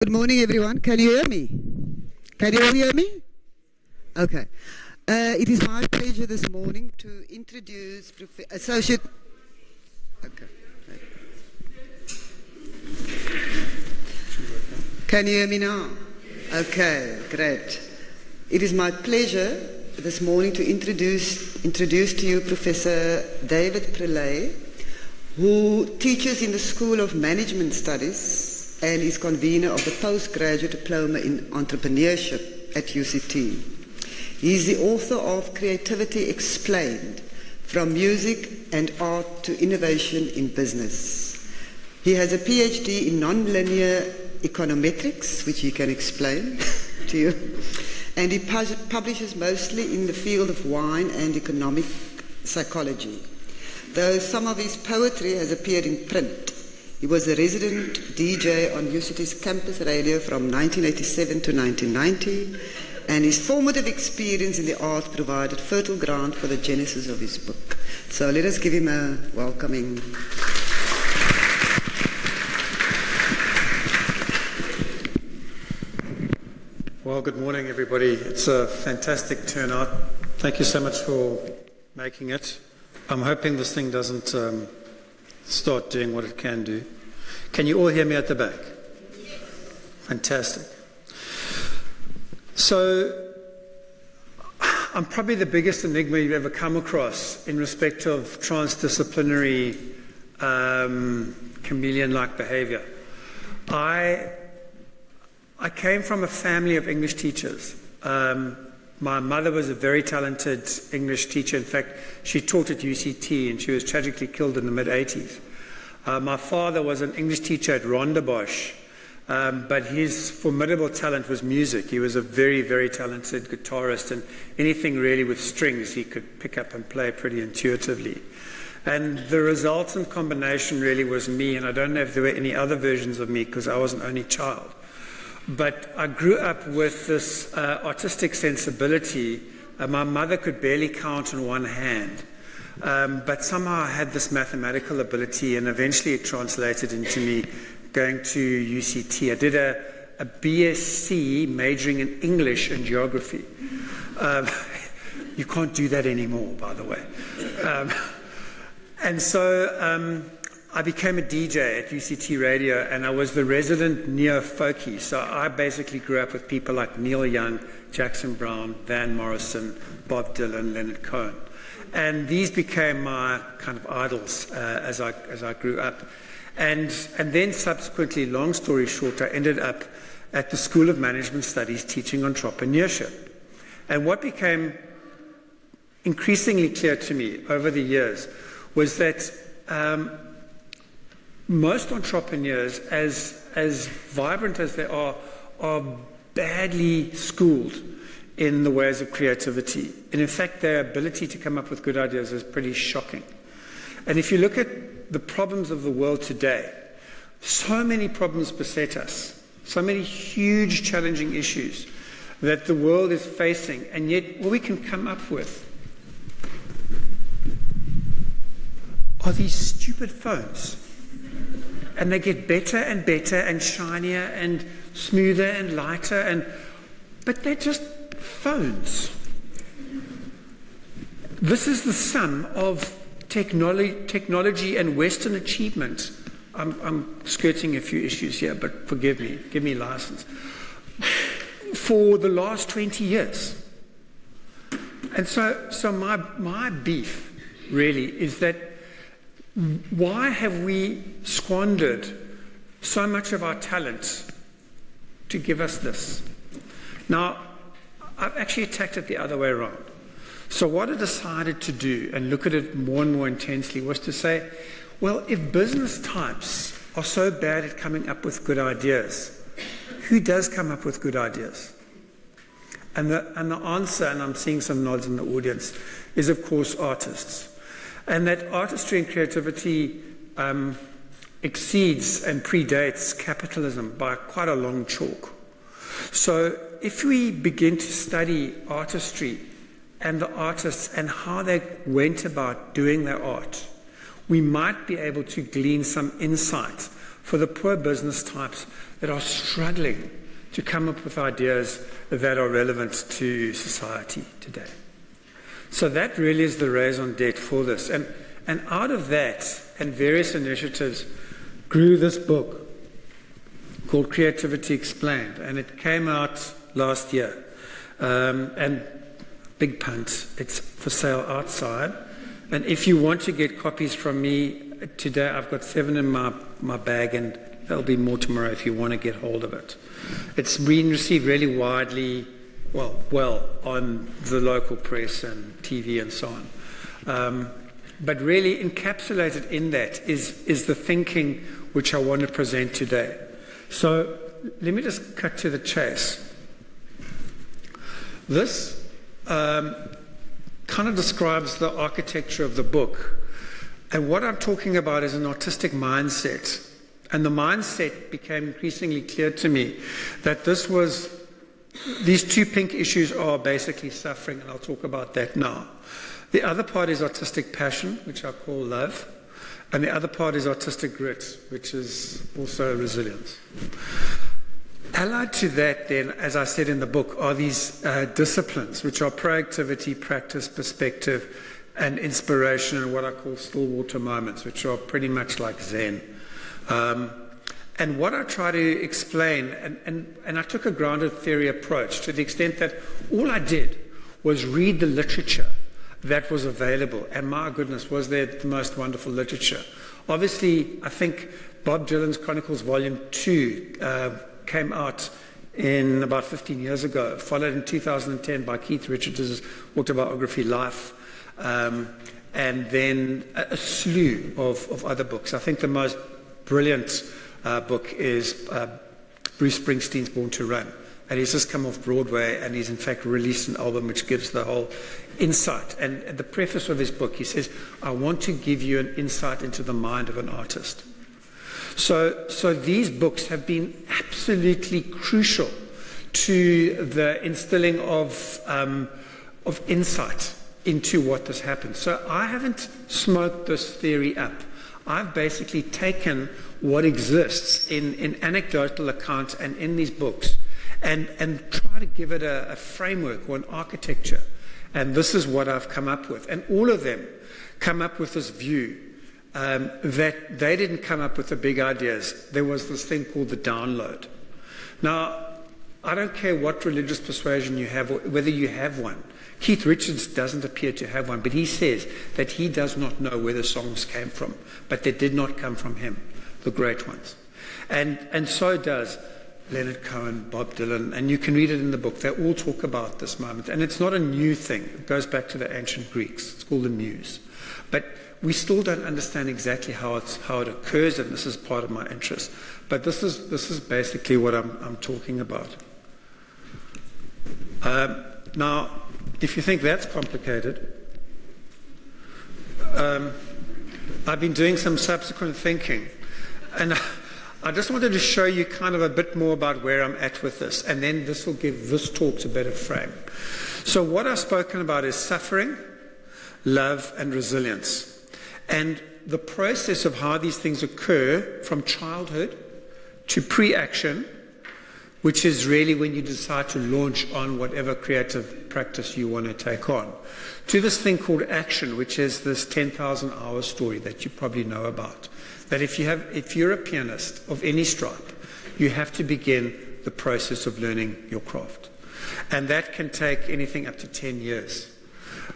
Good morning, everyone. Can you hear me? Can you all hear me? Okay. It is my pleasure this morning to introduce Associate... Okay. Can you hear me now? Okay, great. It is my pleasure this morning to introduce to you Professor David Prelay, who teaches in the School of Management Studies and is convener of the Postgraduate Diploma in Entrepreneurship at UCT. He is the author of Creativity Explained, From Music and Art to Innovation in Business. He has a PhD in Nonlinear Econometrics, which he can explain to you, and he publishes mostly in the field of wine and economic psychology. Though some of his poetry has appeared in print, he was a resident DJ on UCT's campus radio from 1987 to 1990, and his formative experience in the art provided fertile ground for the genesis of his book. So let us give him a welcoming. Well, good morning, everybody. It's a fantastic turnout. Thank you so much for making it. I'm hoping this thing doesn't start doing what it can do. Can you all hear me at the back? Fantastic. So, I'm probably the biggest enigma you've ever come across in respect of transdisciplinary chameleon-like behavior. I came from a family of English teachers. My mother was a very talented English teacher. In fact, she taught at UCT and she was tragically killed in the mid-80s. My father was an English teacher at Rondebosch, but his formidable talent was music. He was a very, very talented guitarist, and anything really with strings he could pick up and play pretty intuitively. And the resultant combination really was me, and I don't know if there were any other versions of me because I was an only child. But I grew up with this artistic sensibility. My mother could barely count on one hand, but somehow I had this mathematical ability, and eventually it translated into me going to UCT. I did a BSc majoring in English and geography. You can't do that anymore, by the way. And so I became a DJ at UCT Radio, and I was the resident neo-folkie. So I basically grew up with people like Neil Young, Jackson Browne, Van Morrison, Bob Dylan, Leonard Cohen. And these became my kind of idols as I grew up. And then subsequently, long story short, I ended up at the School of Management Studies teaching entrepreneurship. And what became increasingly clear to me over the years was that most entrepreneurs, as vibrant as they are badly schooled in the ways of creativity. And in fact, their ability to come up with good ideas is pretty shocking. And if you look at the problems of the world today, so many problems beset us, so many huge challenging issues that the world is facing, and yet what we can come up with are these stupid phones. And they get better and better and shinier and smoother and lighter, but they're just phones. This is the sum of technology and Western achievement. I'm skirting a few issues here, but forgive me, give me license. For the last 20 years. And so my beef really is that why have we squandered so much of our talent to give us this? Now, I've actually attacked it the other way around. So what I decided to do, and look at it more and more intensely, was to say, well, if business types are so bad at coming up with good ideas, who does come up with good ideas? And the answer, and I'm seeing some nods in the audience, is of course artists. And that artistry and creativity exceeds and predates capitalism by quite a long chalk. So if we begin to study artistry and the artists and how they went about doing their art, we might be able to glean some insight for the poor business types that are struggling to come up with ideas that are relevant to society today. So that really is the raison d'etre for this. And out of that and various initiatives grew this book called Creativity Explained. And it came out last year. And big punt, it's for sale outside. And if you want to get copies from me today, I've got 7 in my bag, and there'll be more tomorrow if you want to get hold of it. It's been received really widely, well on the local press and TV and so on. But really encapsulated in that is the thinking which I want to present today. So let me just cut to the chase. This kind of describes the architecture of the book. And what I'm talking about is an artistic mindset. And the mindset became increasingly clear to me that these 2 pink issues are basically suffering, and I'll talk about that now. The other part is artistic passion, which I call love. And the other part is artistic grit, which is also resilience. Allied to that, then, as I said in the book, are these disciplines, which are proactivity, practice, perspective, and inspiration, and what I call still water moments, which are pretty much like Zen. And what I try to explain, and I took a grounded theory approach to the extent that all I did was read the literature that was available. And my goodness, was there the most wonderful literature. Obviously, I think Bob Dylan's Chronicles Volume 2 came out in about 15 years ago, followed in 2010 by Keith Richards' autobiography, Life, and then a slew of other books. I think the most brilliant book is Bruce Springsteen's Born to Run. And he's just come off Broadway, and he's in fact released an album which gives the whole insight. And at the preface of his book, he says, I want to give you an insight into the mind of an artist. So these books have been absolutely crucial to the instilling of insight into what has happened. So I haven't smoked this theory up. I've basically taken what exists in anecdotal accounts and in these books and try to give it a framework or an architecture. And this is what I've come up with. And all of them come up with this view that they didn't come up with the big ideas. There was this thing called the download. Now, I don't care what religious persuasion you have or whether you have one. Keith Richards doesn't appear to have one, but he says that he does not know where the songs came from, but they did not come from him, the great ones. And so does Leonard Cohen, Bob Dylan, and you can read it in the book. They all talk about this moment. And it's not a new thing. It goes back to the ancient Greeks. It's called the muse. But we still don't understand exactly how it occurs, and this is part of my interest. But this is basically what I'm talking about. Now, if you think that's complicated, I've been doing some subsequent thinking, and I just wanted to show you kind of a bit more about where I'm at with this, and then this will give this talk a better frame. So what I've spoken about is suffering, love, and resilience. And the process of how these things occur from childhood to pre-action, which is really when you decide to launch on whatever creative practice you want to take on, to this thing called action, which is this 10,000 hour story that you probably know about. That if you're a pianist of any stripe, you have to begin the process of learning your craft. And that can take anything up to 10 years.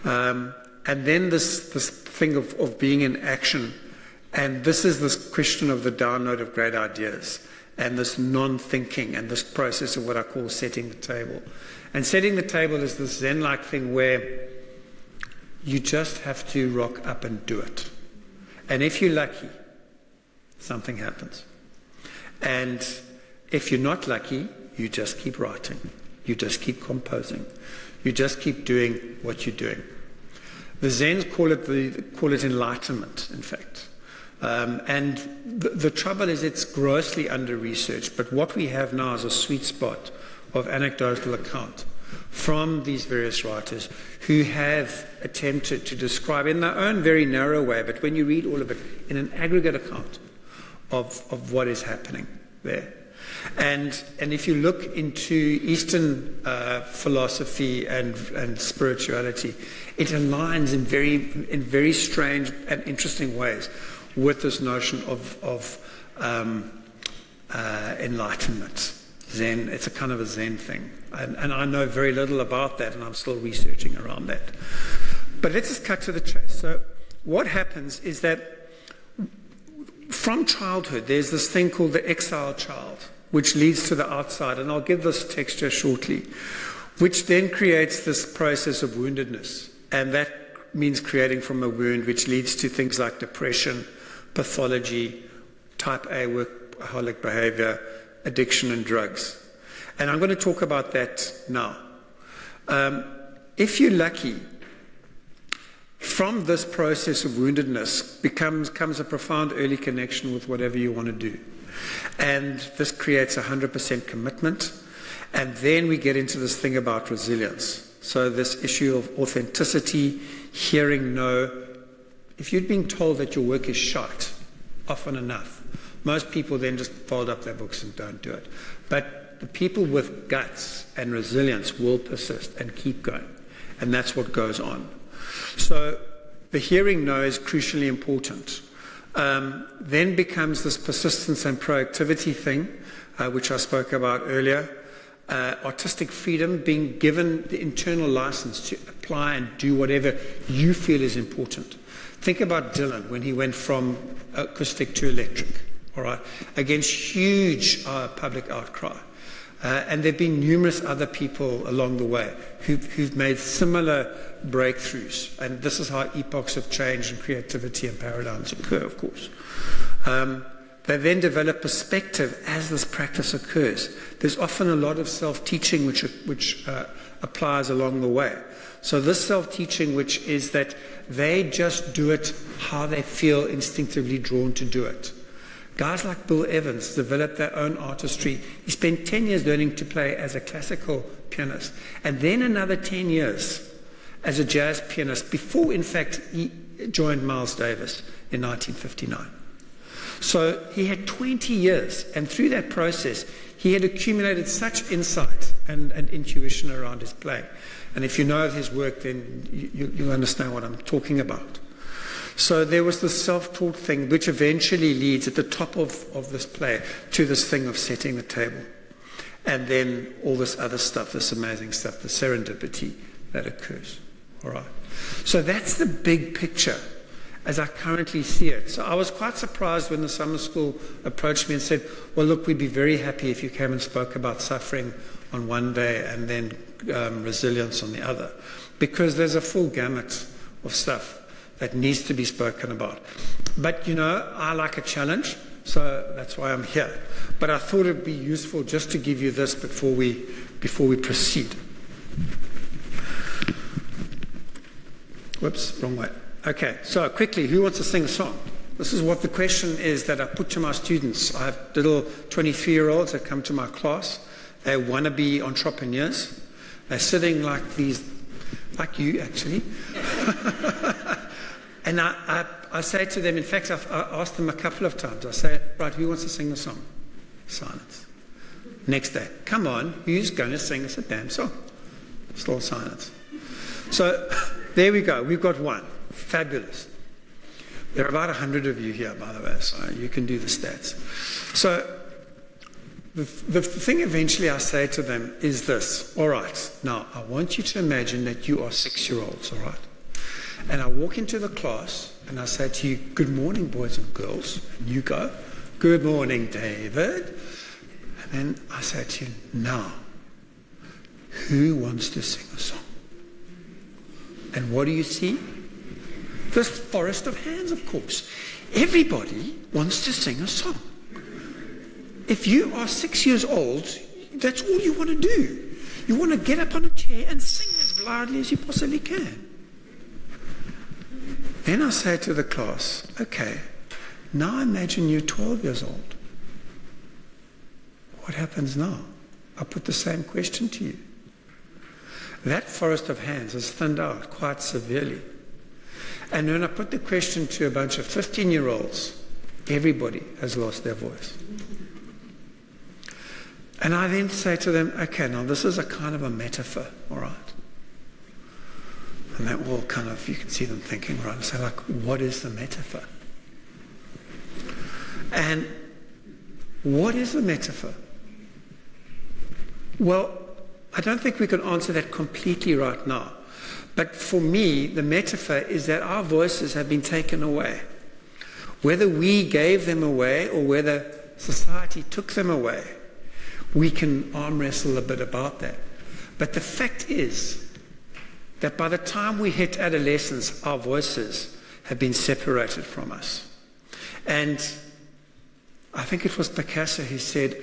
And then this thing of being in action, and this is this question of the download of great ideas, and this non-thinking, and this process of what I call setting the table. And setting the table is this Zen-like thing where you just have to rock up and do it. And if you're lucky, something happens. And if you're not lucky, you just keep writing. You just keep composing. You just keep doing what you're doing. The Zens call it enlightenment, in fact. And the trouble is it's grossly under-researched, but what we have now is a sweet spot of anecdotal account from these various writers who have attempted to describe in their own very narrow way, but when you read all of it, in an aggregate account of what is happening there. And if you look into Eastern philosophy and spirituality, it aligns in very strange and interesting ways with this notion of enlightenment. Zen, it's a kind of a Zen thing. And I know very little about that, and I'm still researching around that. But let's just cut to the chase. So what happens is that from childhood, there's this thing called the exiled child, which leads to the outside. And I'll give this texture shortly, which then creates this process of woundedness. And that means creating from a wound, which leads to things like depression, pathology, type A workaholic behavior, addiction and drugs. And I'm going to talk about that now. If you're lucky, from this process of woundedness comes a profound early connection with whatever you want to do. And this creates 100% commitment. And then we get into this thing about resilience. So this issue of authenticity, hearing no. If you'd been told that your work is shite often enough, most people then just fold up their books and don't do it. But the people with guts and resilience will persist and keep going. And that's what goes on. So the hearing no is crucially important. Then becomes this persistence and proactivity thing, which I spoke about earlier. Artistic freedom, being given the internal license to apply and do whatever you feel is important. Think about Dylan when he went from acoustic to electric, all right, against huge public outcry. And there have been numerous other people along the way who've made similar breakthroughs. And this is how epochs of change and creativity and paradigms occur, of course. They then develop perspective as this practice occurs. There's often a lot of self-teaching which applies along the way. So this self-teaching, which is that they just do it how they feel instinctively drawn to do it. Guys like Bill Evans developed their own artistry. He spent 10 years learning to play as a classical pianist, and then another 10 years as a jazz pianist before, in fact, he joined Miles Davis in 1959. So he had 20 years, and through that process, he had accumulated such insight and intuition around his playing. And if you know his work, then you understand what I'm talking about. So there was this self-taught thing, which eventually leads at the top of this play to this thing of setting the table. And then all this other stuff, this amazing stuff, the serendipity that occurs. All right. So that's the big picture as I currently see it. So I was quite surprised when the summer school approached me and said, well, look, we'd be very happy if you came and spoke about suffering on one day and then resilience on the other. Because there's a full gamut of stuff that needs to be spoken about. But, you know, I like a challenge, so that's why I'm here. But I thought it'd be useful just to give you this before we proceed. Whoops, wrong way. Okay, so quickly, who wants to sing a song? This is what the question is that I put to my students. I have little 23-year-olds that come to my class. They want to be entrepreneurs. They're sitting like these, like you actually. And I say to them, in fact, I asked them a couple of times. I say, right, who wants to sing a song? Silence. Next day, come on, who's going to sing us a damn song? Still silence. So there we go. We've got one. Fabulous. There are about 100 of you here, by the way, so you can do the stats. So the thing eventually I say to them is this. All right, now I want you to imagine that you are 6-year-olds, all right? And I walk into the class and I say to you, good morning, boys and girls. And you go, good morning, David. And then I say to you, now, who wants to sing a song? And what do you see? This forest of hands, of course. Everybody wants to sing a song. If you are 6 years old, that's all you want to do. You want to get up on a chair and sing as loudly as you possibly can. Then I say to the class, okay, now imagine you're 12 years old. What happens now? I put the same question to you. That forest of hands has thinned out quite severely. And when I put the question to a bunch of 15-year-olds, everybody has lost their voice. And I then say to them, okay, now this is a kind of a metaphor, all right? And that all kind of, you can see them thinking, right? And say, like, what is the metaphor? And what is the metaphor? Well, I don't think we can answer that completely right now. But for me, the metaphor is that our voices have been taken away. Whether we gave them away or whether society took them away, we can arm wrestle a bit about that. But the fact is that by the time we hit adolescence, our voices have been separated from us. And I think it was Picasso who said,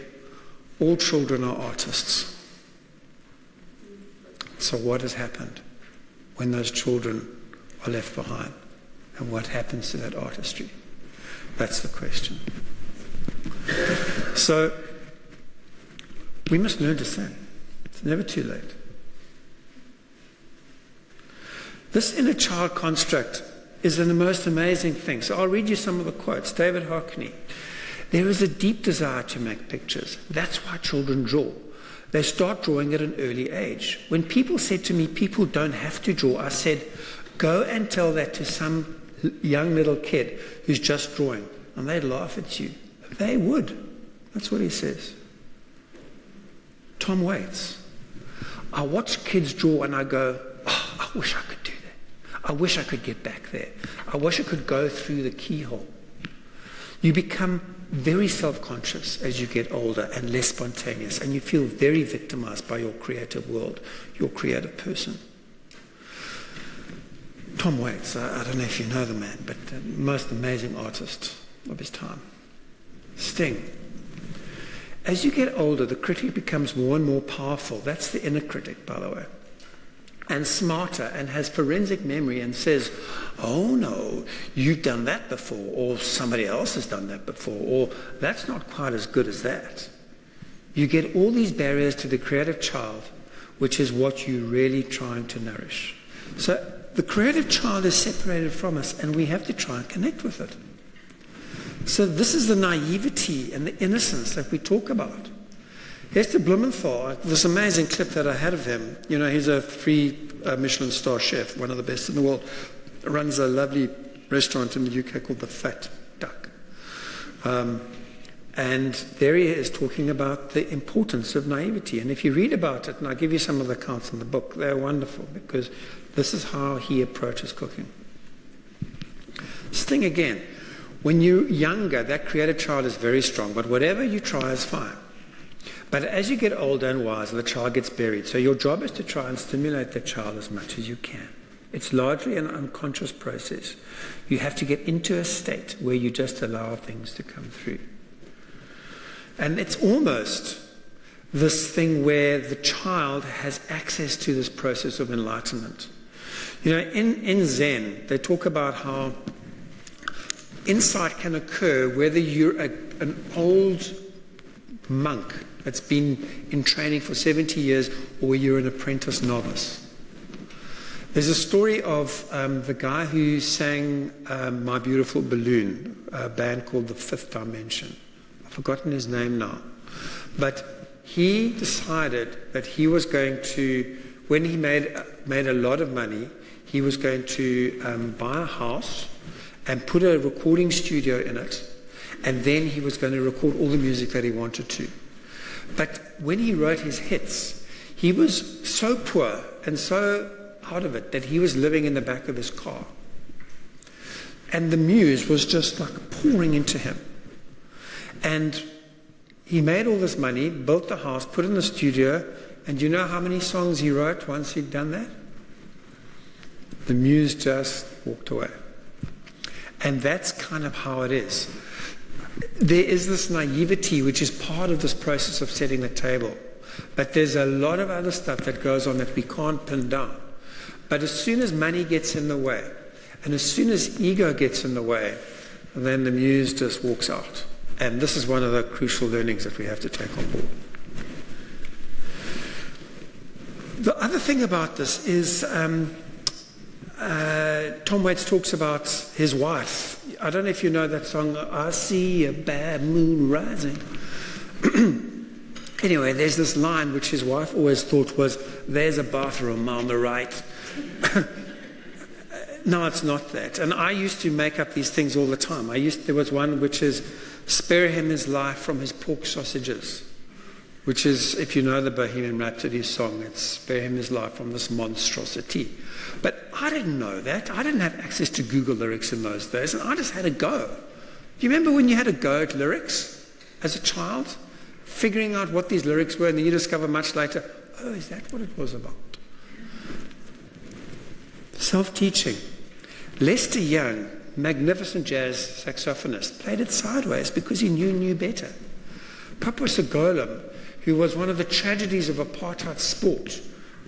all children are artists. So what has happened when those children are left behind? And what happens to that artistry? That's the question. So we must learn to sing. It's never too late. This inner child construct is the most amazing thing. So I'll read you some of the quotes. David Hockney. There is a deep desire to make pictures. That's why children draw. They start drawing at an early age. When people said to me, people don't have to draw, I said, go and tell that to some young little kid who's just drawing. And they'd laugh at you. They would. That's what he says. Tom Waits. I watch kids draw and I go, oh, I wish I could do that. I wish I could get back there. I wish I could go through the keyhole. You become very self-conscious as you get older and less spontaneous, and you feel very victimized by your creative world, your creative person. Tom Waits, I don't know if you know the man, but the most amazing artist of his time. Sting. As you get older, the critic becomes more and more powerful. That's the inner critic, by the way. And smarter, and has forensic memory and says, oh no, you've done that before, or somebody else has done that before, or that's not quite as good as that. You get all these barriers to the creative child, which is what you're really trying to nourish. So the creative child is separated from us, and we have to try and connect with it. So this is the naivety and the innocence that we talk about. Hester Blumenthal, this amazing clip that I had of him, you know, he's a 3 Michelin star chef, one of the best in the world, runs a lovely restaurant in the UK called The Fat Duck. And there he is talking about the importance of naivety. And if you read about it, and I'll give you some of the accounts in the book, they're wonderful, because this is how he approaches cooking. This thing again, when you're younger, that creative child is very strong, but whatever you try is fine. But as you get older and wiser, the child gets buried. So your job is to try and stimulate the child as much as you can. It's largely an unconscious process. You have to get into a state where you just allow things to come through. And it's almost this thing where the child has access to this process of enlightenment. You know, in Zen, they talk about how insight can occur whether you're an old monk that's been in training for 70 years, or you're an apprentice novice. There's a story of the guy who sang My Beautiful Balloon, a band called The Fifth Dimension. I've forgotten his name now. But he decided that he was going to, when he made a lot of money, he was going to buy a house and put a recording studio in it, and then he was going to record all the music that he wanted to. But when he wrote his hits, he was so poor and so out of it that he was living in the back of his car. And the muse was just like pouring into him. And he made all this money, built the house, put it in the studio, and you know how many songs he wrote once he'd done that? The muse just walked away. And that's kind of how it is. There is this naivety which is part of this process of setting the table. But there's a lot of other stuff that goes on that we can't pin down. But as soon as money gets in the way, and as soon as ego gets in the way, then the muse just walks out. And this is one of the crucial learnings that we have to take on board. The other thing about this is Tom Waits talks about his wife. I don't know if you know that song, I See a Bad Moon Rising. Anyway, there's this line which his wife always thought was, "There's a bathroom on the right." No, it's not that. And I used to make up these things all the time. There was one which is, "Spare him his life from his pork sausages," which is, if you know the Bohemian Rhapsody song, it's "spare him his life from this monstrosity." But I didn't know that. I didn't have access to Google lyrics in those days, and I just had a go. Do you remember when you had a go at lyrics as a child? Figuring out what these lyrics were, and then you discover much later, oh, is that what it was about? Self-teaching. Lester Young, magnificent jazz saxophonist, played it sideways because he knew better. Papa Segolem, who was one of the tragedies of apartheid sport,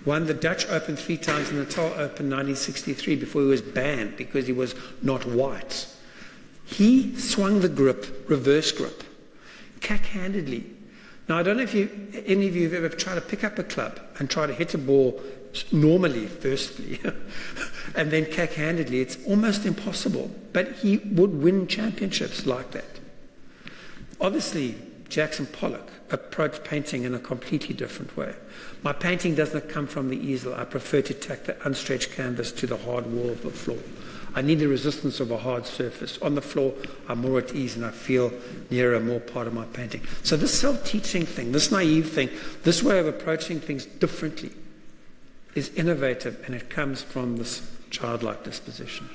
won the Dutch Open 3 times and the Natal Open 1963 before he was banned because he was not white. He swung the grip, reverse grip, cack-handedly. Now, I don't know if any of you have ever tried to pick up a club and try to hit a ball normally, firstly, and then cack-handedly. It's almost impossible. But he would win championships like that. Obviously, Jackson Pollock approached painting in a completely different way. My painting doesn't come from the easel. I prefer to tack the unstretched canvas to the hard wall of the floor. I need the resistance of a hard surface. On the floor, I'm more at ease and I feel nearer, more part of my painting. So this self-teaching thing, this naive thing, this way of approaching things differently is innovative, and it comes from this childlike disposition.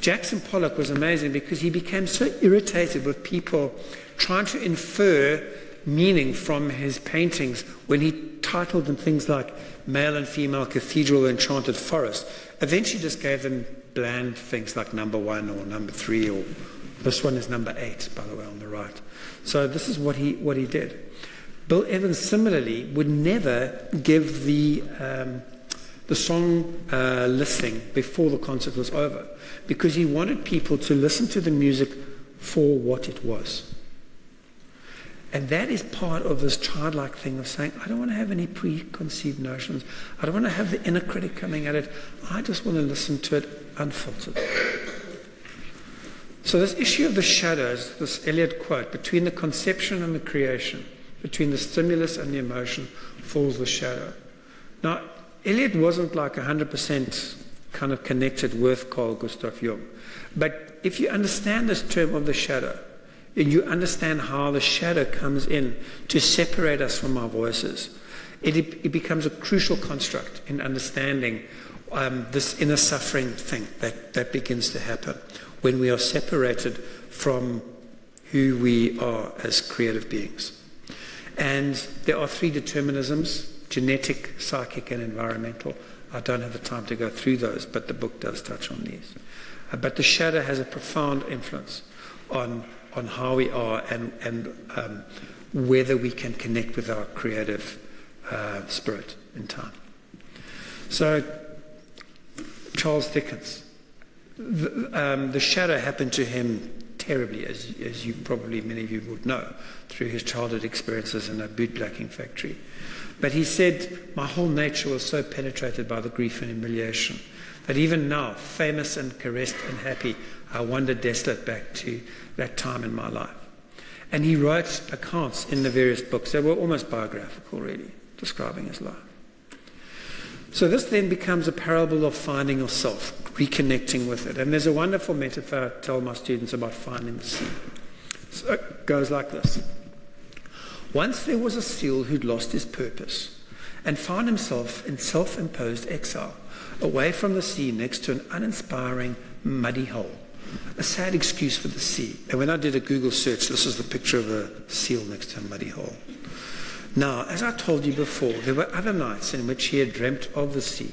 Jackson Pollock was amazing because he became so irritated with people trying to infer meaning from his paintings when he titled them things like Male and Female Cathedral Enchanted Forest. Eventually just gave them bland things like number 1 or number 3, or this one is number 8, by the way, on the right. So this is what he did. Bill Evans similarly would never give the song listing before the concert was over, because he wanted people to listen to the music for what it was. And that is part of this childlike thing of saying, I don't want to have any preconceived notions. I don't want to have the inner critic coming at it. I just want to listen to it unfiltered. So this issue of the shadows, this Eliot quote, between the conception and the creation, between the stimulus and the emotion, falls the shadow. Now, Eliot wasn't like 100% kind of connected with Carl Gustav Jung. But if you understand this term of the shadow, and you understand how the shadow comes in to separate us from our voices, it becomes a crucial construct in understanding this inner suffering thing that begins to happen when we are separated from who we are as creative beings. And there are 3 determinisms: genetic, psychic, and environmental. I don't have the time to go through those, but the book does touch on these. But the shadow has a profound influence on how we are and whether we can connect with our creative spirit in time. So, Charles Dickens, the shadow happened to him terribly, as you probably, many of you would know, through his childhood experiences in a bootblacking factory. But he said, my whole nature was so penetrated by the grief and humiliation that even now, famous and caressed and happy, I wander desolate back to that time in my life. And he wrote accounts in the various books that were almost biographical, really, describing his life. So this then becomes a parable of finding yourself, reconnecting with it. And there's a wonderful metaphor I tell my students about finding the sea. So it goes like this. Once there was a seal who'd lost his purpose and found himself in self-imposed exile, away from the sea next to an uninspiring, muddy hole. A sad excuse for the sea. And when I did a Google search, this is the picture of a seal next to a muddy hole. Now, as I told you before, there were other nights in which he had dreamt of the sea.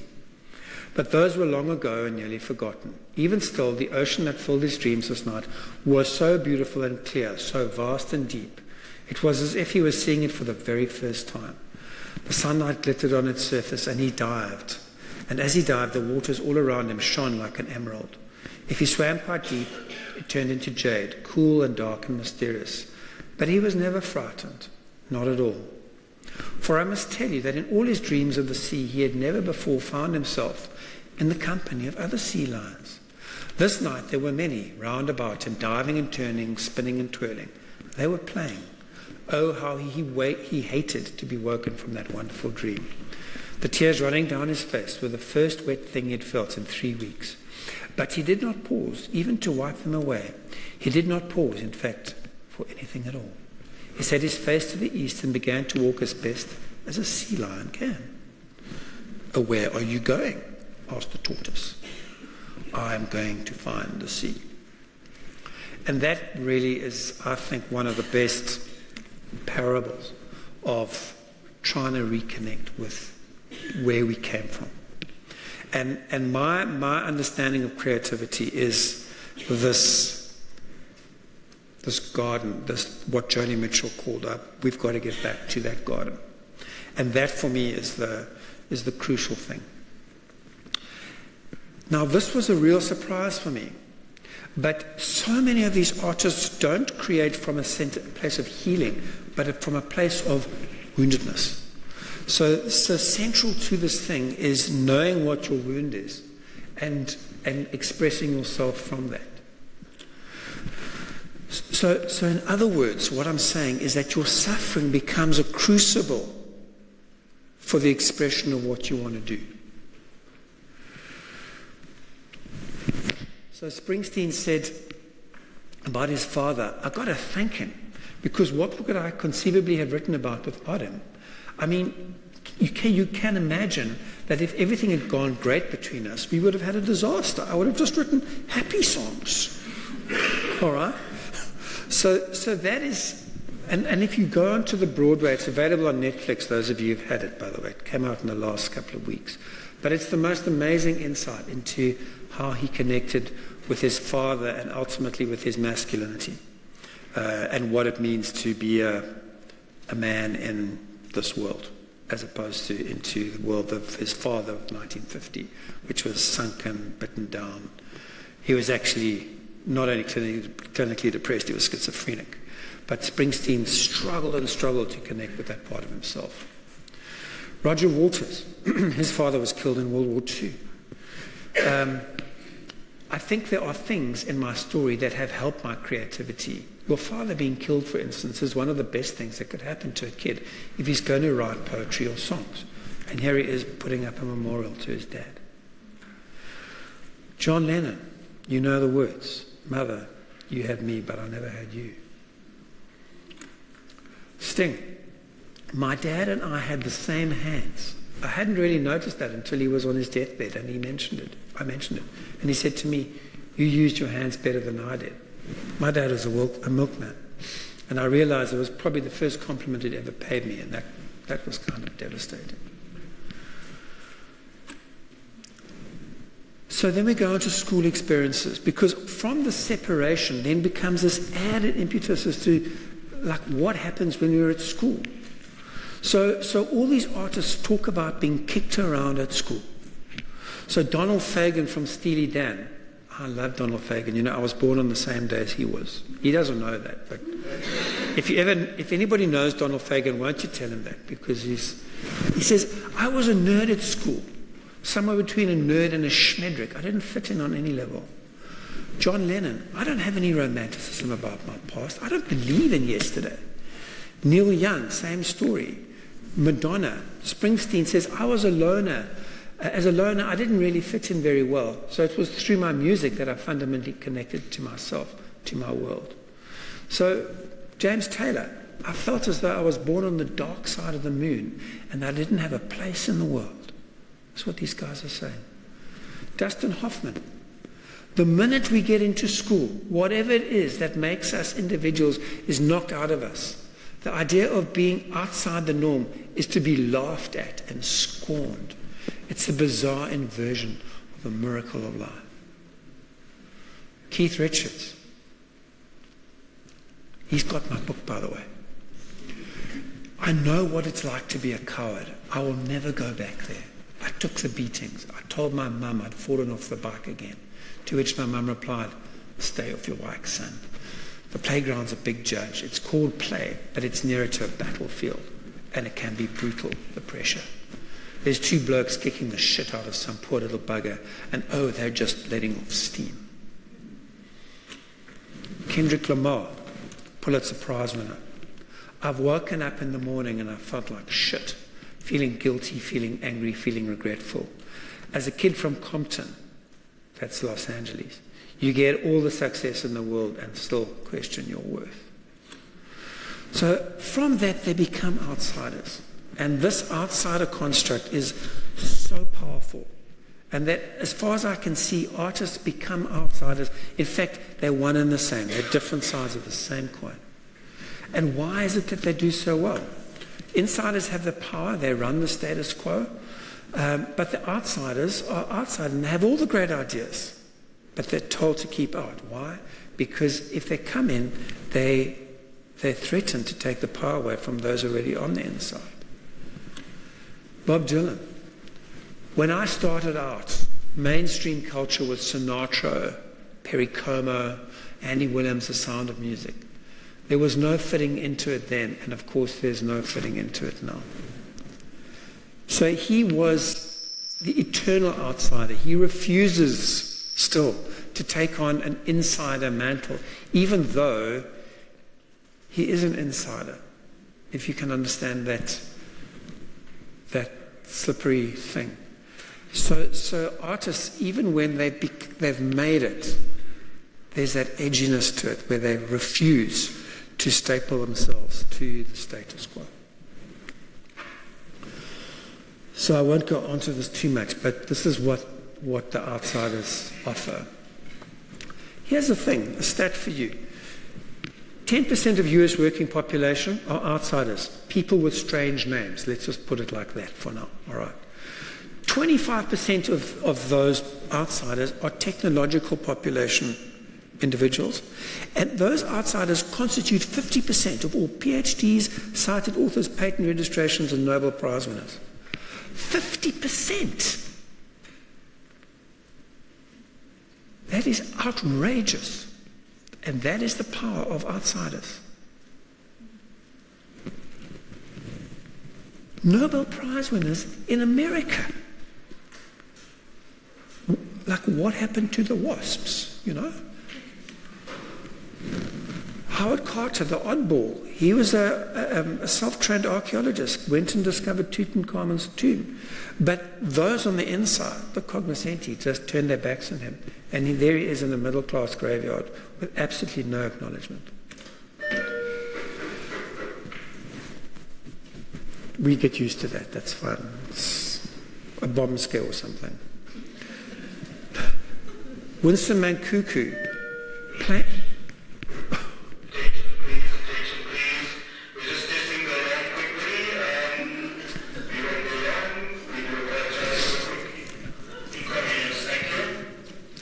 But those were long ago and nearly forgotten. Even still, the ocean that filled his dreams this night was so beautiful and clear, so vast and deep. It was as if he was seeing it for the very first time. The sunlight glittered on its surface, and he dived. And as he dived, the waters all around him shone like an emerald. If he swam quite deep, it turned into jade, cool and dark and mysterious. But he was never frightened, not at all. For I must tell you that in all his dreams of the sea, he had never before found himself in the company of other sea lions. This night there were many round about him, diving and turning, spinning and twirling. They were playing, Oh, how he hated to be woken from that wonderful dream. The tears running down his face were the first wet thing he had felt in 3 weeks. But he did not pause, even to wipe them away. He did not pause, in fact, for anything at all. He set his face to the east and began to walk as best as a sea lion can. "Oh, where are you going?" asked the tortoise. "I am going to find the sea." And that really is, I think, one of the best parables of trying to reconnect with where we came from. And my understanding of creativity is this garden, what Joni Mitchell called up. We've got to get back to that garden. And that for me is the crucial thing. Now, this was a real surprise for me. But so many of these artists don't create from a place of healing, but from a place of woundedness. So central to this thing is knowing what your wound is and expressing yourself from that. So in other words, what I'm saying is that your suffering becomes a crucible for the expression of what you want to do. So Springsteen said about his father, "I got to thank him, because what could I conceivably have written about without him?" I mean, you can imagine that if everything had gone great between us, we would have had a disaster. I would have just written happy songs. All right? So that is, and if you go onto the Broadway, it's available on Netflix, those of you who've had it, by the way. It came out in the last couple of weeks. But it's the most amazing insight into how he connected with his father and ultimately with his masculinity, and what it means to be a man in this world, as opposed to into the world of his father of 1950, which was sunken, bitten down. He was actually not only clinically depressed, he was schizophrenic. But Springsteen struggled and struggled to connect with that part of himself. Roger Waters, his father was killed in World War II. I think there are things in my story that have helped my creativity. Your father being killed, for instance, is one of the best things that could happen to a kid if he's going to write poetry or songs. And here he is putting up a memorial to his dad. John Lennon, you know the words. "Mother, you had me, but I never had you." Sting, my dad and I had the same hands. I hadn't really noticed that until he was on his deathbed and he mentioned it. I mentioned it. And he said to me, "You used your hands better than I did." My dad was a milkman. And I realized it was probably the first compliment he'd ever paid me, and that was kind of devastating. So then we go into school experiences, because from the separation then becomes this added impetus as to like what happens when you're at school. So all these artists talk about being kicked around at school. So Donald Fagen from Steely Dan, I love Donald Fagen. You know, I was born on the same day as he was. He doesn't know that, but if anybody knows Donald Fagen, won't you tell him that? Because he says, "I was a nerd at school, somewhere between a nerd and a schmedrick. I didn't fit in on any level." John Lennon, "I don't have any romanticism about my past. I don't believe in yesterday." Neil Young, same story. Madonna, Springsteen says, "I was a loner. As a loner, I didn't really fit in very well. So it was through my music that I fundamentally connected to myself, to my world." So James Taylor, "I felt as though I was born on the dark side of the moon and I didn't have a place in the world." That's what these guys are saying. Dustin Hoffman, "The minute we get into school, whatever it is that makes us individuals is knocked out of us. The idea of being outside the norm is to be laughed at and scorned. It's a bizarre inversion of the miracle of life." Keith Richards, he's got my book, by the way. "I know what it's like to be a coward. I will never go back there. I took the beatings. I told my mum I'd fallen off the bike again. To which my mum replied, 'Stay off your bike, son. The playground's a big judge. It's called play, but it's nearer to a battlefield, and it can be brutal, the pressure. There's two blokes kicking the shit out of some poor little bugger, and oh, they're just letting off steam.'" Kendrick Lamar, Pulitzer Prize winner. I've woken up in the morning and I felt like shit, feeling guilty, feeling angry, feeling regretful. As a kid from Compton, that's Los Angeles, you get all the success in the world and still question your worth. So from that, they become outsiders. And this outsider construct is so powerful. And that, as far as I can see, artists become outsiders. In fact, they're one and the same. They're different sides of the same coin. And why is it that they do so well? Insiders have the power. They run the status quo. But the outsiders are outside and they have all the great ideas. But they're told to keep out. Why? Because if they come in, they're threatened to take the power away from those already on the inside. Bob Dylan. When I started out, mainstream culture was Sinatra, Perry Como, Andy Williams, The Sound of Music. There was no fitting into it then, and of course there's no fitting into it now. So he was the eternal outsider. He refuses still to take on an insider mantle, even though he is an insider, if you can understand that slippery thing. So artists, even when they've made it, there's that edginess to it where they refuse to staple themselves to the status quo. So I won't go onto this too much, but this is what the outsiders offer. Here's the thing, a stat for you. 10% of US working population are outsiders, people with strange names. Let's just put it like that for now, all right? 25% of those outsiders are technological population individuals, and those outsiders constitute 50% of all PhDs, cited authors, patent registrations, and Nobel Prize winners. 50%! That is outrageous. And that is the power of outsiders. Nobel Prize winners in America. Like, what happened to the WASPs, you know? Howard Carter, the oddball, he was a self-trained archaeologist, went and discovered Tutankhamun's tomb. But those on the inside, the cognoscenti, just turned their backs on him. And there he is in a middle-class graveyard with absolutely no acknowledgement. We get used to that, that's fine. It's a bomb scare or something. Winston Mancuku.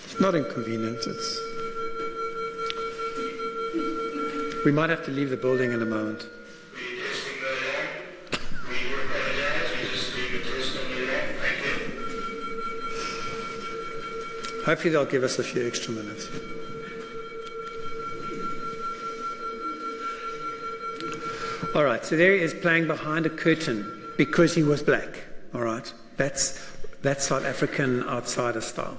It's not inconvenient, we might have to leave the building in a moment. Hopefully they'll give us a few extra minutes. All right, so there he is playing behind a curtain because he was black. All right, that's South African outsider style.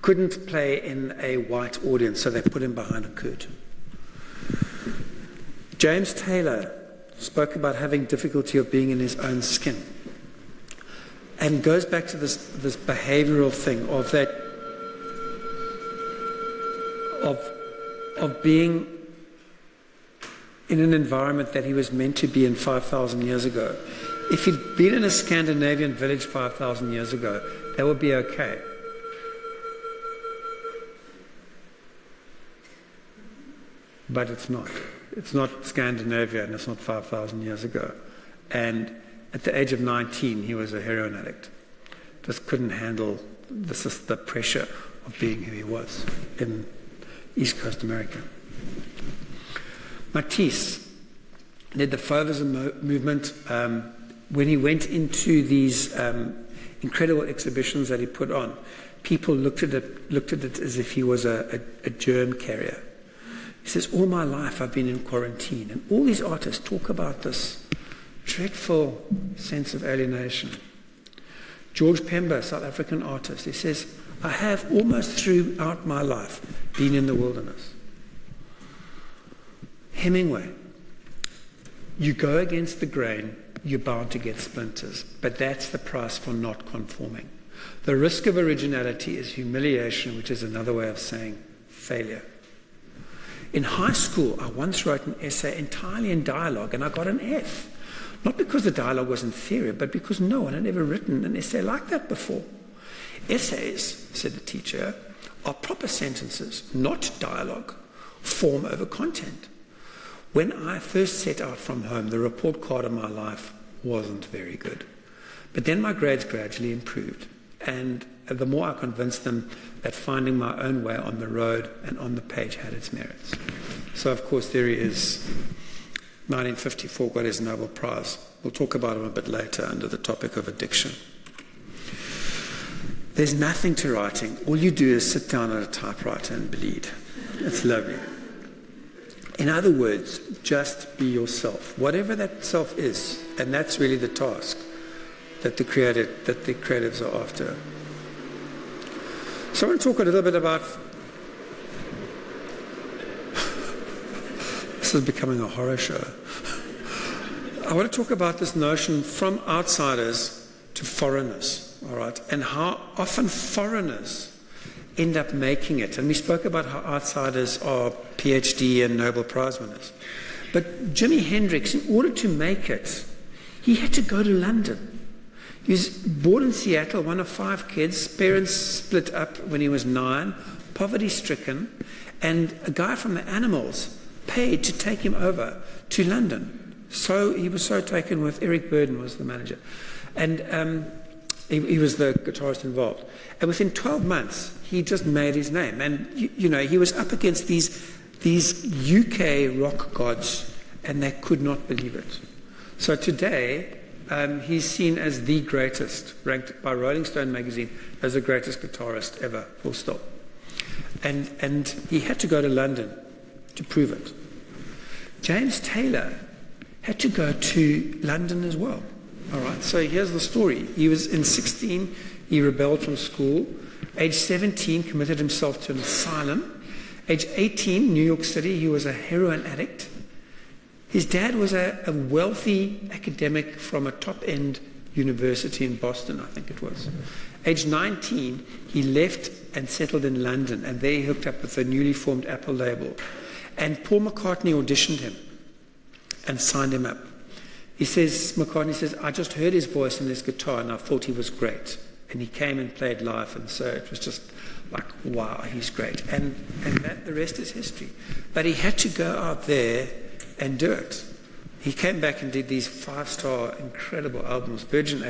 Couldn't play in a white audience, so they put him behind a curtain. James Taylor spoke about having difficulty of being in his own skin, and goes back to this behavioral thing of that. Of being in an environment that he was meant to be in 5,000 years ago. If he'd been in a Scandinavian village 5,000 years ago, that would be okay. But it's not. It's not Scandinavia, and it's not 5,000 years ago. And at the age of 19, he was a heroin addict. Just couldn't handle the pressure of being who he was in East Coast America. Matisse led the Fauvism movement. When he went into these incredible exhibitions that he put on, people looked at it as if he was a germ carrier. He says, all my life I've been in quarantine, and all these artists talk about this dreadful sense of alienation. George Pemba, South African artist, he says, I have almost throughout my life been in the wilderness. Hemingway, You go against the grain, you're bound to get splinters. But that's the price for not conforming. The risk of originality is humiliation, which is another way of saying failure. In high school, I once wrote an essay entirely in dialogue, and I got an F. Not because the dialogue was inferior, but because no one had ever written an essay like that before. Essays, said the teacher, are proper sentences, not dialogue, form over content. When I first set out from home, the report card of my life wasn't very good. But then my grades gradually improved. And the more I convinced them that finding my own way on the road and on the page had its merits. So, of course, there he is. 1954 got his Nobel Prize. We'll talk about him a bit later under the topic of addiction. There's nothing to writing. All you do is sit down at a typewriter and bleed. It's lovely. In other words, just be yourself, whatever that self is. And that's really the task that the creatives are after. So I want to talk a little bit about... This is becoming a horror show. I want to talk about this notion from outsiders to foreigners, all right, and how often foreigners end up making it. And we spoke about how outsiders are PhD and Nobel Prize winners. But Jimi Hendrix, in order to make it, he had to go to London. He was born in Seattle, one of 5 kids. Parents split up when he was 9, poverty-stricken, and a guy from the Animals paid to take him over to London. So he was so taken with. Eric Burden was the manager. And he was the guitarist involved. And within 12 months, he just made his name. And, you know, he was up against these UK rock gods, and they could not believe it. So today, he's seen as the greatest, ranked by Rolling Stone magazine as the greatest guitarist ever, full stop. And he had to go to London to prove it. James Taylor had to go to London as well. All right, so here's the story. He was in 16, he rebelled from school. Age 17, committed himself to an asylum. Age 18, New York City, he was a heroin addict. His dad was a wealthy academic from a top-end university in Boston, I think it was. Age 19, he left and settled in London, and there he hooked up with the newly formed Apple label. And Paul McCartney auditioned him and signed him up. McCartney says, I just heard his voice and his guitar, and I thought he was great. And he came and played live, and so it was just like, wow, he's great. And that, the rest is history. But he had to go out there and do it. He came back and did these 5-star incredible albums. Virgin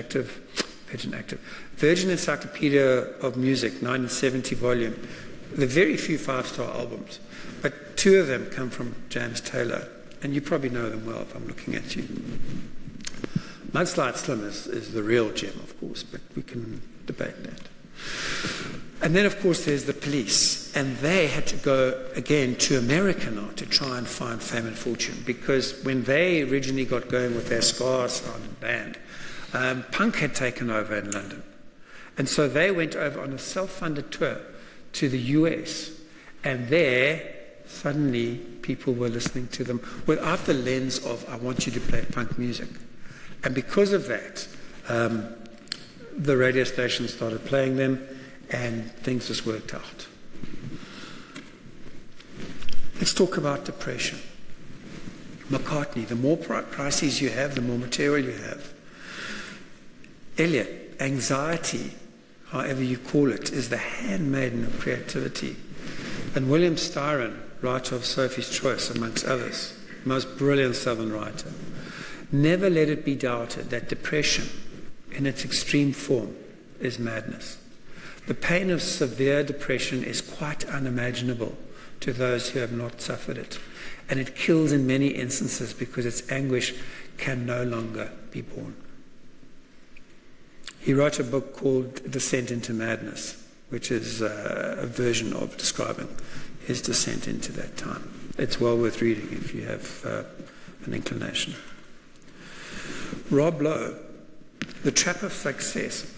Encyclopedia of Music, 1970 volume. The very few 5-star albums. But 2 of them come from James Taylor. And you probably know them well if I'm looking at you. Mudslide Slim is the real gem, of course, but we can debate that. And then, of course, there's the Police. And they had to go, again, to America now to try and find fame and fortune. Because when they originally got going with their ska-sounding band, punk had taken over in London. And so they went over on a self-funded tour to the US. And there, suddenly, people were listening to them without the lens of, I want you to play punk music. And because of that, the radio stations started playing them, and things just worked out. Let's talk about depression. McCartney, the more crises you have, the more material you have. Eliot, anxiety, however you call it, is the handmaiden of creativity. And William Styron, writer of Sophie's Choice, amongst others, most brilliant Southern writer. Never let it be doubted that depression, in its extreme form, is madness. The pain of severe depression is quite unimaginable to those who have not suffered it, and it kills in many instances because its anguish can no longer be borne. He wrote a book called Descent into Madness, which is a version of describing his descent into that time. It's well worth reading if you have an inclination. Rob Lowe, The Trap of Success.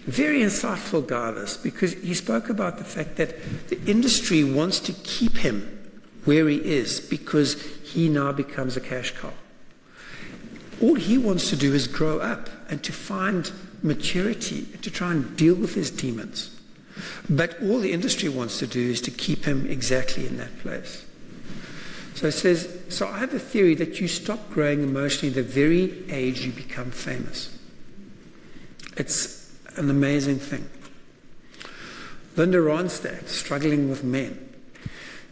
Very insightful guy, this, because he spoke about the fact that the industry wants to keep him where he is because he now becomes a cash cow. all he wants to do is grow up and to find maturity and to try and deal with his demons. But all the industry wants to do is to keep him exactly in that place. So it says, so I have a theory that you stop growing emotionally the very age you become famous. It's an amazing thing. Linda Ronstadt, struggling with men.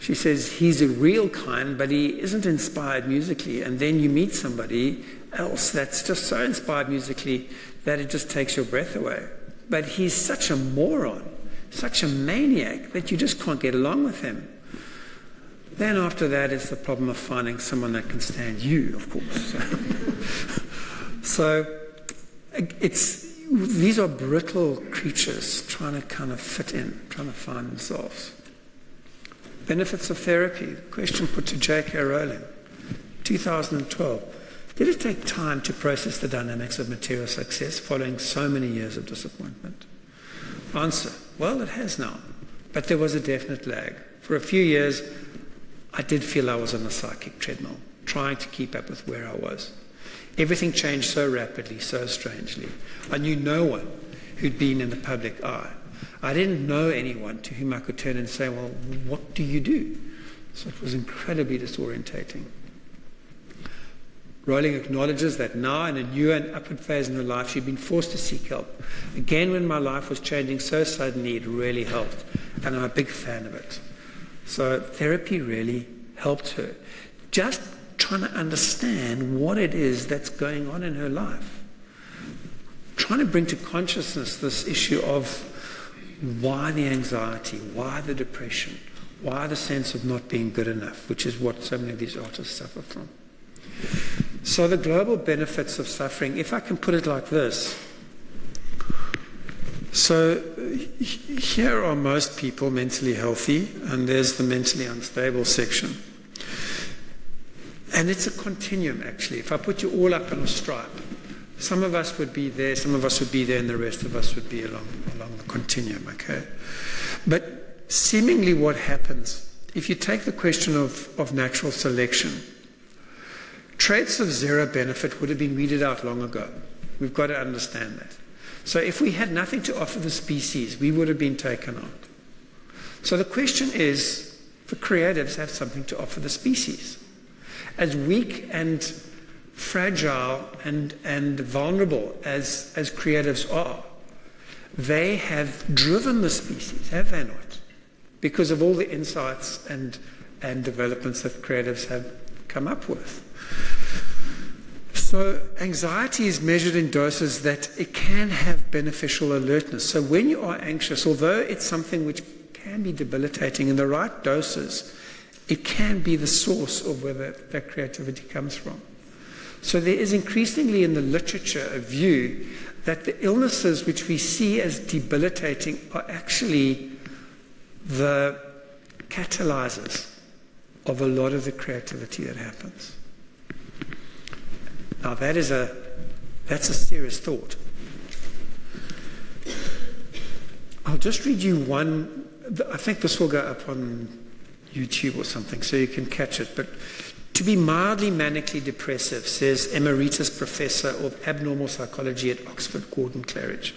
She says he's a real kind, but he isn't inspired musically. And then you meet somebody else that's just so inspired musically that it just takes your breath away. But he's such a moron, such a maniac, that you just can't get along with him. Then after that is the problem of finding someone that can stand you, of course. So these are brittle creatures trying to kind of fit in, trying to find themselves. Benefits of therapy. Question put to J.K. Rowling, 2012. Did it take time to process the dynamics of material success following so many years of disappointment? Answer. Well, it has now. But there was a definite lag. For a few years, I did feel I was on a psychic treadmill, trying to keep up with where I was. Everything changed so rapidly, so strangely. I knew no one who'd been in the public eye. I didn't know anyone to whom I could turn and say, well, what do you do? So it was incredibly disorientating. Rowling acknowledges that now in a new and upward phase in her life, she'd been forced to seek help. Again, when my life was changing so suddenly, it really helped. And I'm a big fan of it. So therapy really helped her. Just trying to understand what it is that's going on in her life. Trying to bring to consciousness this issue of why the anxiety, why the depression, why the sense of not being good enough, which is what so many of these artists suffer from. So the global benefits of suffering, if I can put it like this. So here are most people mentally healthy, and there's the mentally unstable section. And it's a continuum, actually. If I put you all up on a stripe, some of us would be there, some of us would be there, and the rest of us would be along the continuum, okay? But seemingly what happens, if you take the question of natural selection, traits of zero benefit would have been weeded out long ago. We've got to understand that. So if we had nothing to offer the species, we would have been taken out. So the question is, for creatives have something to offer the species. As weak and fragile and vulnerable as creatives are, they have driven the species, have they not? Because of all the insights and developments that creatives have come up with. So anxiety is measured in doses that it can have beneficial alertness. So when you are anxious, although it's something which can be debilitating in the right doses, it can be the source of where that creativity comes from. So there is increasingly in the literature a view that the illnesses which we see as debilitating are actually the catalyzers of a lot of the creativity that happens. Now that's a serious thought. I'll just read you one. I think this will go up on YouTube or something, so you can catch it. But to be mildly manically depressive, says Emeritus Professor of Abnormal Psychology at Oxford, Gordon Claridge,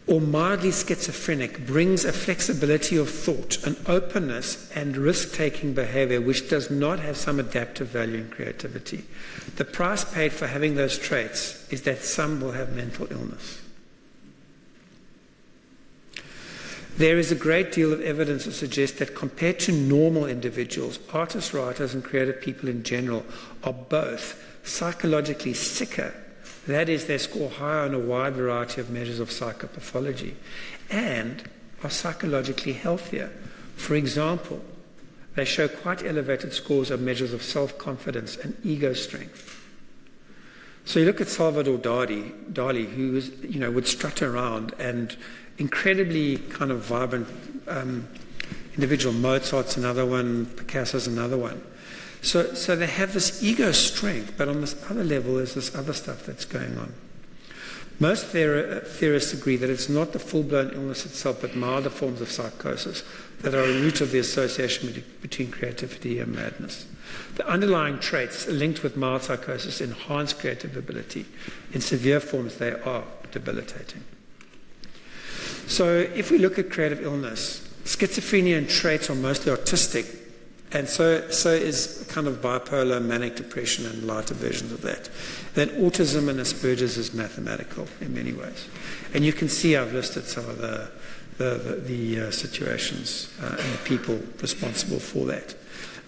or mildly schizophrenic brings a flexibility of thought, an openness and risk-taking behavior which does not have some adaptive value in creativity. The price paid for having those traits is that some will have mental illness. There is a great deal of evidence to suggest that compared to normal individuals, artists, writers, and creative people in general are both psychologically sicker. That is, they score higher on a wide variety of measures of psychopathology, and are psychologically healthier. For example, they show quite elevated scores of measures of self-confidence and ego strength. So you look at Salvador Dali, who was, would strut around, and incredibly kind of vibrant individual. Mozart's another one, Picasso's another one. So they have this ego strength, but on this other level there's this other stuff that's going on. Most theorists agree that it's not the full-blown illness itself, but milder forms of psychosis that are a root of the association between creativity and madness. The underlying traits linked with mild psychosis enhance creative ability. In severe forms, they are debilitating. So if we look at creative illness, schizophrenia and traits are mostly autistic, and so is kind of bipolar, manic depression, and lighter versions of that. Then autism and Asperger's is mathematical in many ways. And you can see I've listed some of the situations and the people responsible for that.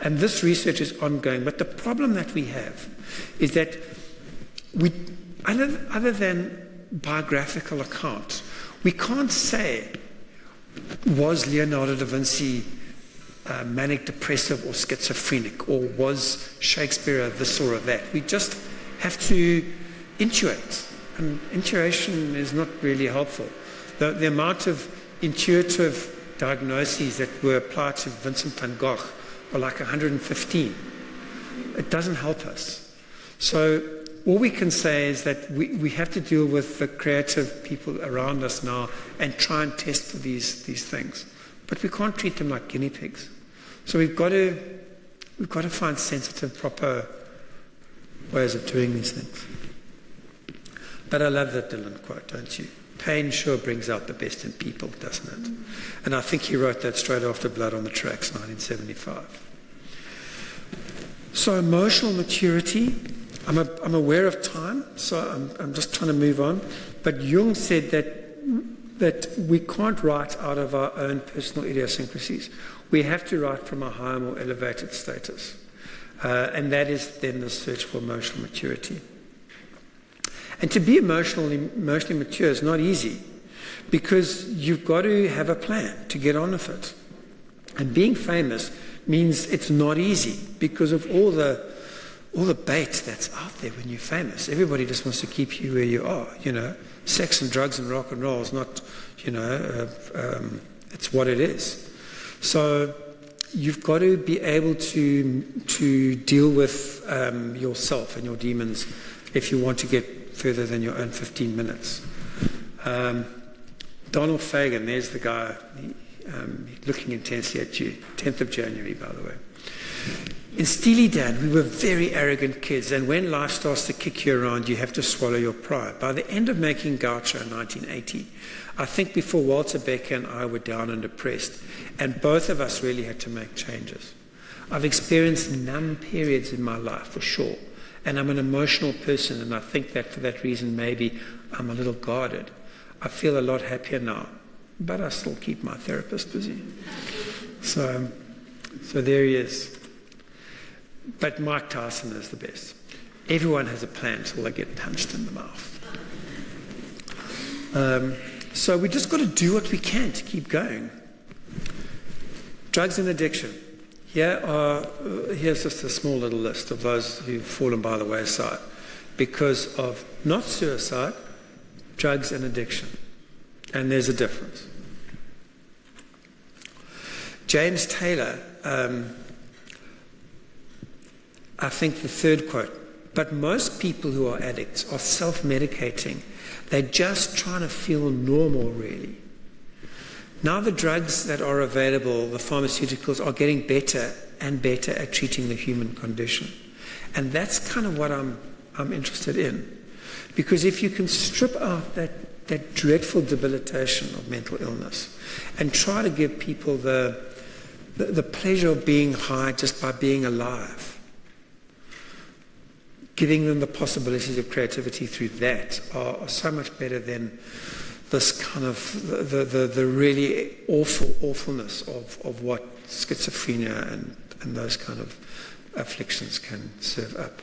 And this research is ongoing, but the problem that we have is that we, other than biographical accounts, we can't say, was Leonardo da Vinci manic depressive or schizophrenic, or was Shakespeare this or that? We just have to intuit, and intuition is not really helpful. The amount of intuitive diagnoses that were applied to Vincent van Gogh are like 115. It doesn't help us. So all we can say is that we have to deal with the creative people around us now and try and test for these things. But we can't treat them like guinea pigs. So we've got to find sensitive, proper ways of doing these things. But I love that Dylan quote, don't you? Pain sure brings out the best in people, doesn't it? And I think he wrote that straight after Blood on the Tracks, 1975. So emotional maturity, I'm aware of time, so I'm just trying to move on. But Jung said that we can't write out of our own personal idiosyncrasies. We have to write from a higher, more elevated status. And that is then the search for emotional maturity. And to be emotionally mature is not easy, because you've got to have a plan to get on with it. And being famous means it's not easy because of all the bait that's out there when you're famous. Everybody just wants to keep you where you are, you know. Sex and drugs and rock and roll is not, it's what it is. So you've got to be able to deal with yourself and your demons if you want to get further than your own 15 minutes. Donald Fagen, there's the guy looking intensely at you. 10th of January, by the way. In Steely Dan, we were very arrogant kids, and when life starts to kick you around, you have to swallow your pride. By the end of making Gaucho in 1980, I think before Walter Becker and I were down and depressed, and both of us really had to make changes. I've experienced numb periods in my life, for sure, and I'm an emotional person, and I think that for that reason maybe I'm a little guarded. I feel a lot happier now, but I still keep my therapist busy. So there he is. But Mike Tyson is the best. Everyone has a plan till they get punched in the mouth. So we just got to do what we can to keep going. Drugs and addiction. Here's just a small little list of those who've fallen by the wayside because of not suicide, drugs and addiction. And there's a difference. James Taylor, I think the third quote, but most people who are addicts are self-medicating. They're just trying to feel normal, really. Now the drugs that are available, the pharmaceuticals, are getting better and better at treating the human condition. And that's kind of what I'm interested in. Because if you can strip out that dreadful debilitation of mental illness and try to give people the pleasure of being high just by being alive, giving them the possibilities of creativity through that are so much better than this kind of the really awfulness of what schizophrenia and those kind of afflictions can serve up.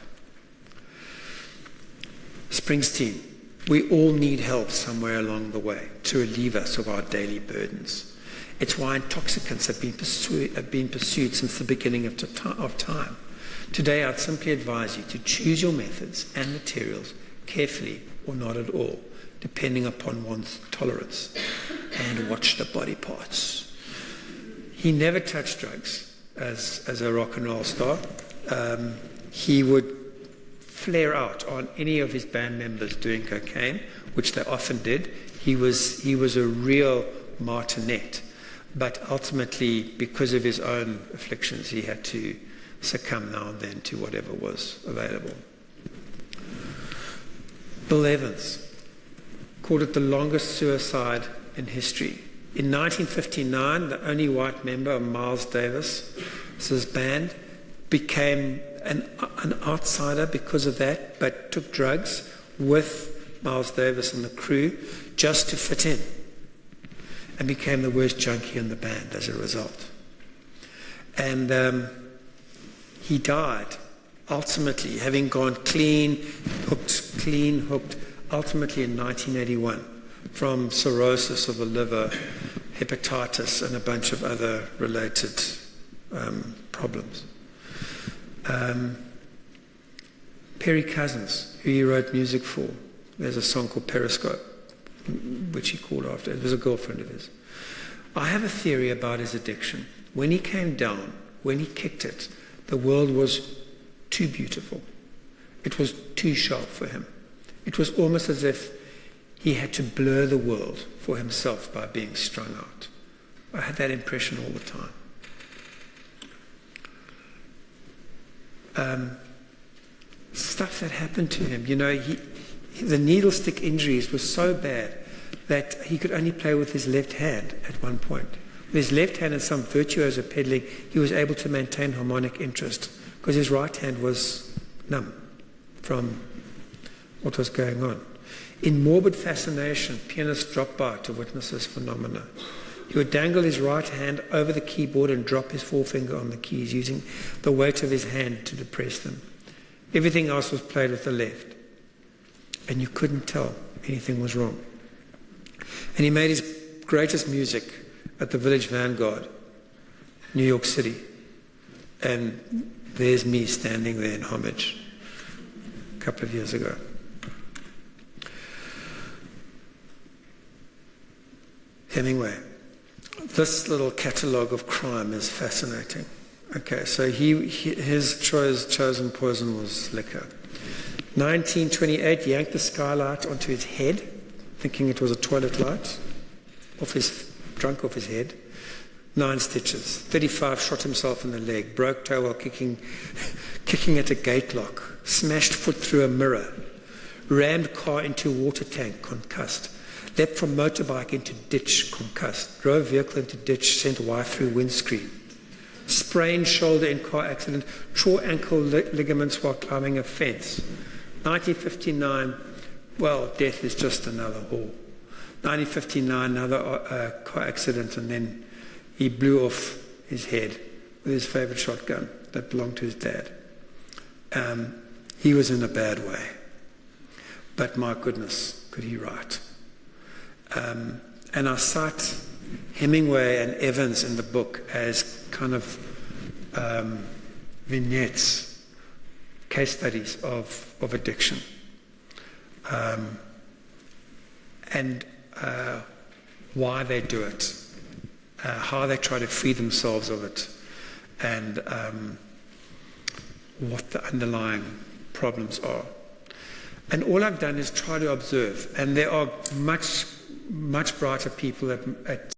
Springsteen, we all need help somewhere along the way to relieve us of our daily burdens. It's why intoxicants have been pursued since the beginning of time. Today, I'd simply advise you to choose your methods and materials carefully or not at all, depending upon one's tolerance, and watch the body parts. He never touched drugs as a rock and roll star. He would flare out on any of his band members doing cocaine, which they often did. He was a real martinet. But ultimately, because of his own afflictions, he had to succumb now and then to whatever was available. Bill Evans called it the longest suicide in history. In 1959, the only white member of Miles Davis's band became an outsider because of that, but took drugs with Miles Davis and the crew just to fit in, and became the worst junkie in the band as a result. And he died, ultimately, having gone clean hooked, ultimately in 1981, from cirrhosis of the liver, hepatitis, and a bunch of other related problems. Perry Cousins, who he wrote music for, there's a song called Periscope, which he called after. It was a girlfriend of his. I have a theory about his addiction. When he came down, when he kicked it, the world was too beautiful. It was too sharp for him. It was almost as if he had to blur the world for himself by being strung out. I had that impression all the time. Stuff that happened to him, the needle stick injuries were so bad that he could only play with his left hand at one point. With his left hand and some virtuoso pedaling, he was able to maintain harmonic interest because his right hand was numb from what was going on. In morbid fascination, pianists dropped by to witness this phenomena. He would dangle his right hand over the keyboard and drop his forefinger on the keys, using the weight of his hand to depress them. Everything else was played with the left, and you couldn't tell anything was wrong. And he made his greatest music at the Village Vanguard, New York City. And there's me standing there in homage a couple of years ago. Hemingway. This little catalogue of crime is fascinating. Okay, so his chosen poison was liquor. 1928, yanked the skylight onto his head, thinking it was a toilet light, drunk off his head. 9 stitches. 35, shot himself in the leg. Broke toe while kicking at a gate lock. Smashed foot through a mirror. Rammed car into water tank, concussed. Leapt from motorbike into ditch, concussed. Drove vehicle into ditch, sent wife through windscreen. Sprained shoulder in car accident. Tore ankle ligaments while climbing a fence. 1959, well, death is just another whore. 1959, another car accident, and then he blew off his head with his favorite shotgun that belonged to his dad. He was in a bad way. But my goodness, could he write? And I cite Hemingway and Evans in the book as kind of vignettes, case studies of addiction. And why they do it, how they try to free themselves of it, and what the underlying problems are. And all I've done is try to observe, and there are much brighter people at